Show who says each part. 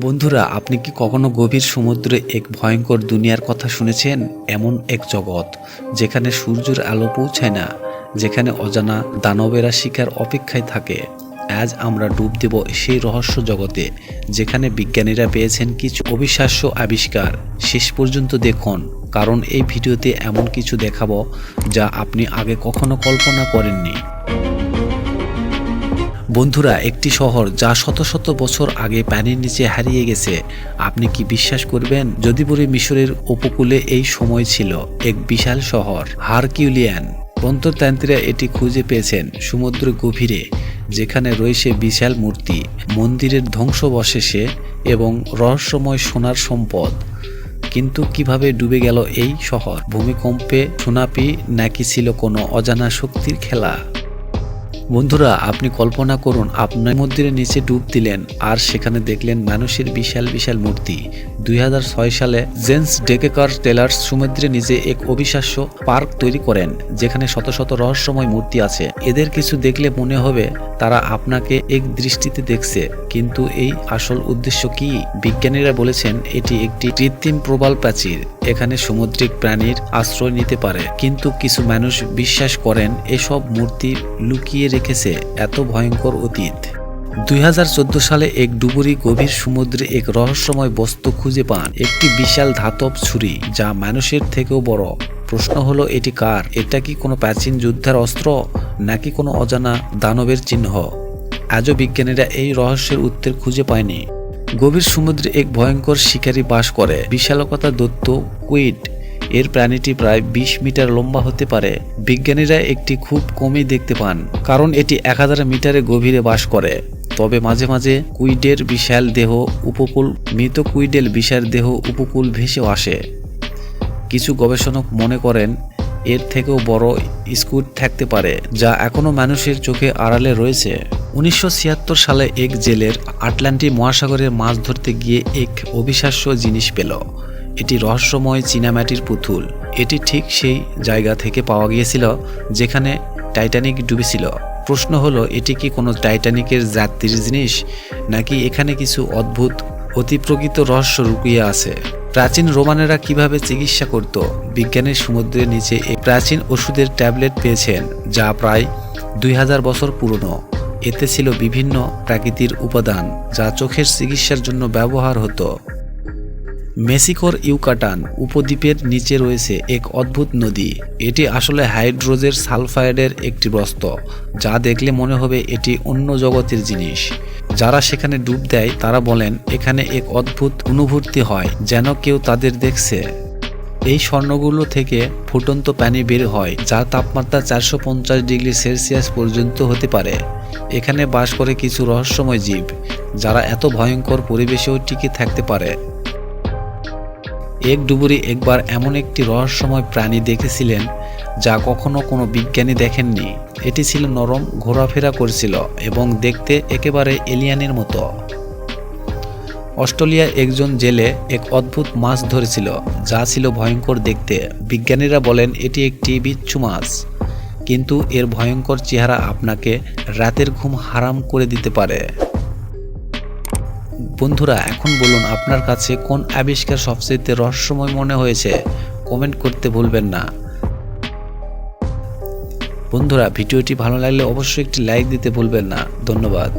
Speaker 1: বন্ধুরা, আপনি কি কখনো গভীর সমুদ্রে এক ভয়ঙ্কর দুনিয়ার কথা শুনেছেন? এমন এক জগৎ যেখানে সূর্যের আলো পৌঁছায় না, যেখানে অজানা দানবেরা শিকার অপেক্ষায় থাকে। আজ আমরা ডুব দেব সেই রহস্য জগতে, যেখানে বিজ্ঞানীরা পেয়েছেন কিছু অবিশ্বাস্য আবিষ্কার। শেষ পর্যন্ত দেখুন, কারণ এই ভিডিওতে এমন কিছু দেখাবো যা আপনি আগে কখনো কল্পনা করেননি। বন্ধুরা, একটি শহর যা শত শত বছর আগে পানির নিচে হারিয়ে গেছে। আপনি কি বিশ্বাস করবেন যদি বলি মিশরের উপকূলে এই সময় ছিল এক বিশাল শহর হারকিউলিয়ান। প্রত্নতাত্ত্বিকরা এটি খুঁজে পেয়েছেন সমুদ্র গভীরে, যেখানে রয়েছে বিশাল মূর্তি, মন্দিরের ধ্বংসাবশেষে এবং রহস্যময় সোনার সম্পদ। কিন্তু কিভাবে ডুবে গেল এই শহর? ভূমিকম্পে, সুনামি, নাকি ছিল কোনো অজানা শক্তির খেলা? বন্ধুরা, আপনি কল্পনা করুন, আপনার মন্দিরের নিচে ডুব দিলেন আর সেখানে দেখলেন মানুষের বিশাল বিশাল মূর্তি। 2006 সালে জেন্স ডেকেকার টেলার্স সমুদ্রের নিচে এক অবিশ্বাস্য পার্ক তৈরি করেন, যেখানে শত শত রহস্যময় মূর্তি আছে। এদের কিছু দেখলে মনে হবে তারা আপনাকে এক দৃষ্টিতে দেখছে, কিন্তু এই আসল উদ্দেশ্য কি? বিজ্ঞানীরা বলেছেন এটি একটি কৃত্রিম প্রবাল প্রাচীর। এখানে সামুদ্রিক প্রাণীর আশ্রয় নিতে পারে, কিন্তু কিছু মানুষ বিশ্বাস করেন এসব মূর্তি লুকিয়ে রেখেছে এত ভয়ঙ্কর অতীত। 2014 সালে এক ডুবুরি গভীর সমুদ্রে এক রহস্যময় বস্তু খুঁজে পান, একটি বিশাল ধাতব ছুরি যা মানুষের থেকেও বড়। প্রশ্ন হলো, এটি কার? এটা কি কোনো প্রাচীন যুদ্ধের অস্ত্র, নাকি কোনো অজানা দানবের চিহ্ন? আজও বিজ্ঞানীরা এই রহস্যের উত্তর খুঁজে পায়নি। গভীর সমুদ্রে এক ভয়ঙ্কর শিকারী বাস করে, বিশালকতা দৈত্য কুইড। এর প্রাণীটি প্রায় 20 মিটার লম্বা হতে পারে। বিজ্ঞানীরা একটি খুব কমই দেখতে পান, কারণ এটি 1000 মিটারে গভীরে বাস করে। তবে মাঝে মাঝে কুইডের বিশাল দেহ উপকূল মৃত কুইডের বিশাল দেহ উপকূল ভেসে আসে। কিছু গবেষক মনে করেন এর থেকেও বড় স্কুইড থাকতে পারে, যা এখনো মানুষের চোখে আড়ালে রয়েছে। 1976 সালে এক জেলের আটলান্টিক মহাসাগরের মাছ ধরতে গিয়ে এক অবিশ্বাস্য জিনিস পেল। এটি রহস্যময় চীনামাটির পুতুল। এটি ঠিক সেই জায়গা থেকে পাওয়া গিয়েছিল যেখানে টাইটানিক ডুবেছিল। প্রশ্ন হলো, এটি কি কোনো টাইটানিকের যাত্রীর জিনিস, নাকি এখানে কিছু অদ্ভুত অতিপ্রকৃত রহস্য লুকিয়ে আছে? প্রাচীন রোমানেরা কিভাবে চিকিৎসা করত? বিজ্ঞানের সমুদ্রের নিচে এই প্রাচীন ওষুধের ট্যাবলেট পেয়েছেন, যা প্রায় 2000 বছর পুরনো। এতে ছিল বিভিন্ন প্রাকৃতিক উপাদান যা চোখের চিকিৎসার জন্য ব্যবহার হতো। মেক্সিকোর ইউকাটান উপদ্বীপের নিচে রয়েছে এক অদ্ভুত নদী। এটি আসলে হাইড্রোজেন সালফাইডের একটি বস্তু, যা দেখলে মনে হবে এটি অন্য জগতের জিনিস। যারা সেখানে ডুব দেয় তারা বলেন এখানে এক অদ্ভুত অনুভূতি হয়, যেন কেউ তাদের দেখছে। এই স্বর্ণগুলো থেকে ফুটন্ত পানি বের হয়, যার তাপমাত্রা 450 ডিগ্রি সেলসিয়াস পর্যন্ত হতে পারে। এখানে বাস করে কিছু রহস্যময় জীব, যারা এত ভয়ঙ্কর পরিবেশেও টিকে থাকতে পারে। এক ডুবুরি একবার এমন একটি রহস্যময় প্রাণী দেখেছিলেন যা কখনো কোনো বিজ্ঞানী দেখেননি। এটি ছিল নরম, ঘোরাফেরা করছিল এবং দেখতে একেবারে এলিয়েনের মতো। অস্ট্রেলিয়ার একজন জেলে এক অদ্ভুত মাছ ধরেছিল, যা ছিল ভয়ঙ্কর দেখতে। বিজ্ঞানীরা বলেন এটি একটি বিচ্ছু মাছ, কিন্তু এর ভয়ঙ্কর চেহারা আপনাকে রাতের ঘুম হারাম করে দিতে পারে। বন্ধুরা, এখন বলুন আপনার কাছে কোন আবিষ্কার সবচেয়ে রহস্যময় মনে হয়েছে? কমেন্ট করতে ভুলবেন না। বন্ধুরা, ভিডিওটি ভালো লাগলে অবশ্যই একটি লাইক দিতে ভুলবেন না। ধন্যবাদ।